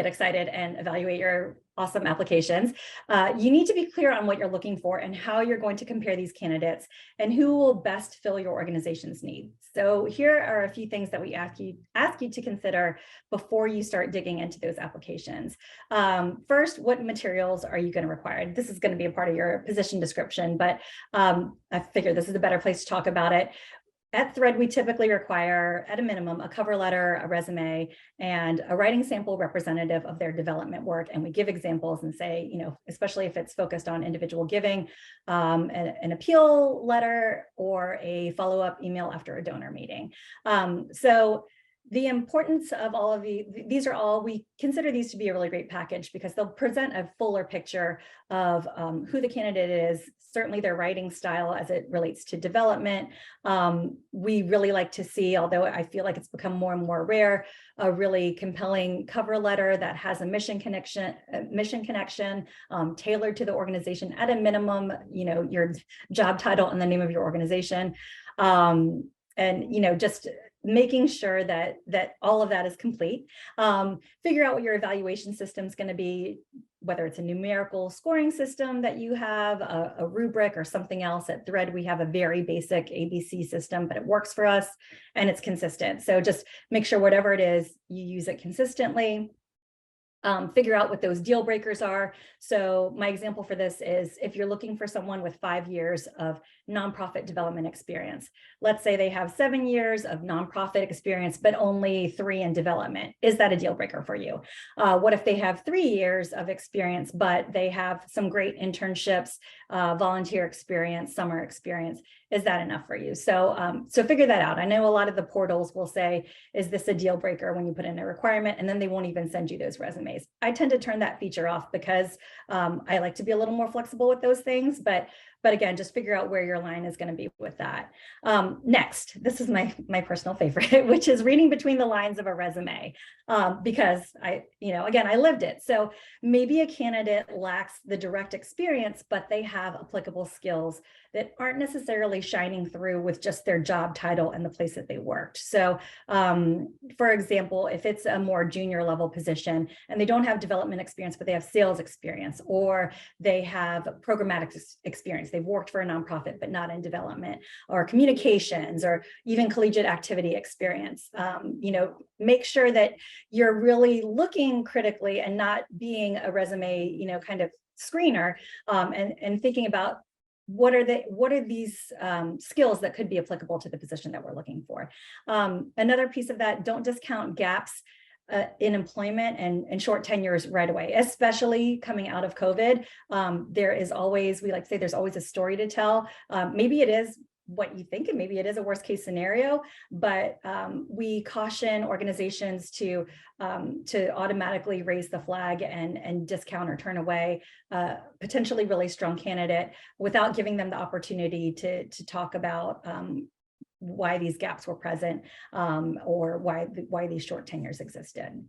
excited and evaluate your awesome applications, you need to be clear on what you're looking for and how you're going to compare these candidates and who will best fill your organization's needs. So here are a few things that we ask you to consider before you start digging into those applications. First, what materials are you going to require? This is going to be a part of your position description, but I figure this is a better place to talk about it. At Thread, we typically require, at a minimum, a cover letter, a resume, and a writing sample representative of their development work. And we give examples and say, especially if it's focused on individual giving, an appeal letter or a follow-up email after a donor meeting. So the importance of all of we consider these to be a really great package because they'll present a fuller picture of who the candidate is, certainly their writing style as it relates to development. We really like to see, although I feel like it's become more and more rare, a really compelling cover letter that has a mission connection, tailored to the organization at a minimum, your job title and the name of your organization. And just making sure that all of that is complete. Figure out what your evaluation system is going to be, whether it's a numerical scoring system that you have, a rubric or something else. At Thread, we have a very basic ABC system, but it works for us and it's consistent. So just make sure whatever it is, you use it consistently. Figure out what those deal breakers are. So my example for this is if you're looking for someone with 5 years of nonprofit development experience, let's say they have 7 years of nonprofit experience, but only 3 in development. Is that a deal breaker for you? What if they have 3 years of experience, but they have some great internships, volunteer experience, summer experience? Is that enough for you? So, so figure that out. I know a lot of the portals will say, is this a deal breaker when you put in a requirement? And then they won't even send you those resumes. I tend to turn that feature off because I like to be a little more flexible with those things. But again, just figure out where your line is going to be with that. Next, this is my personal favorite, which is reading between the lines of a resume, because again, I lived it. So maybe a candidate lacks the direct experience, but they have applicable skills that aren't necessarily shining through with just their job title and the place that they worked. So for example, if it's a more junior level position and they don't have development experience, but they have sales experience, or they have programmatic experience, they've worked for a nonprofit, but not in development, or communications, or even collegiate activity experience, make sure that you're really looking critically and not being a resume, kind of screener, and thinking about what are these skills that could be applicable to the position that we're looking for. Another piece of that, don't discount gaps in employment and short tenures right away, especially coming out of COVID. There is always, we like to say, there's always a story to tell. Maybe it is what you think, and maybe it is a worst case scenario, but we caution organizations to automatically raise the flag and discount or turn away potentially really strong candidate without giving them the opportunity to talk about why these gaps were present, or why these short tenures existed.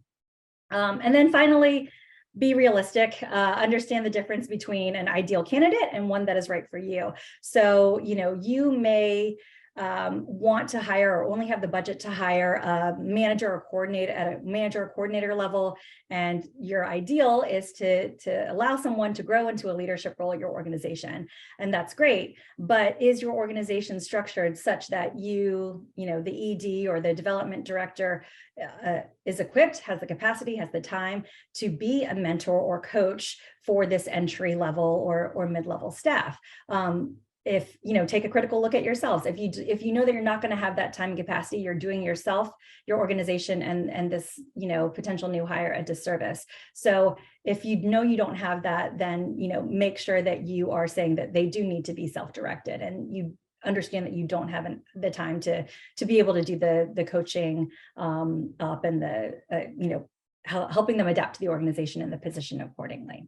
And then finally, be realistic, understand the difference between an ideal candidate and one that is right for you. So, you may want to hire or only have the budget to hire a manager or coordinator at a manager or coordinator level, and your ideal is to allow someone to grow into a leadership role at your organization, and that's great. But is your organization structured such that the ED or the development director is equipped, has the capacity, has the time to be a mentor or coach for this entry level or mid-level staff? If take a critical look at yourselves. If you know that you're not going to have that time and capacity, you're doing yourself, your organization, and this potential new hire a disservice. So if you know you don't have that, then make sure that you are saying that they do need to be self-directed, and you understand that you don't have the time to be able to do the coaching up and the helping them adapt to the organization and the position accordingly.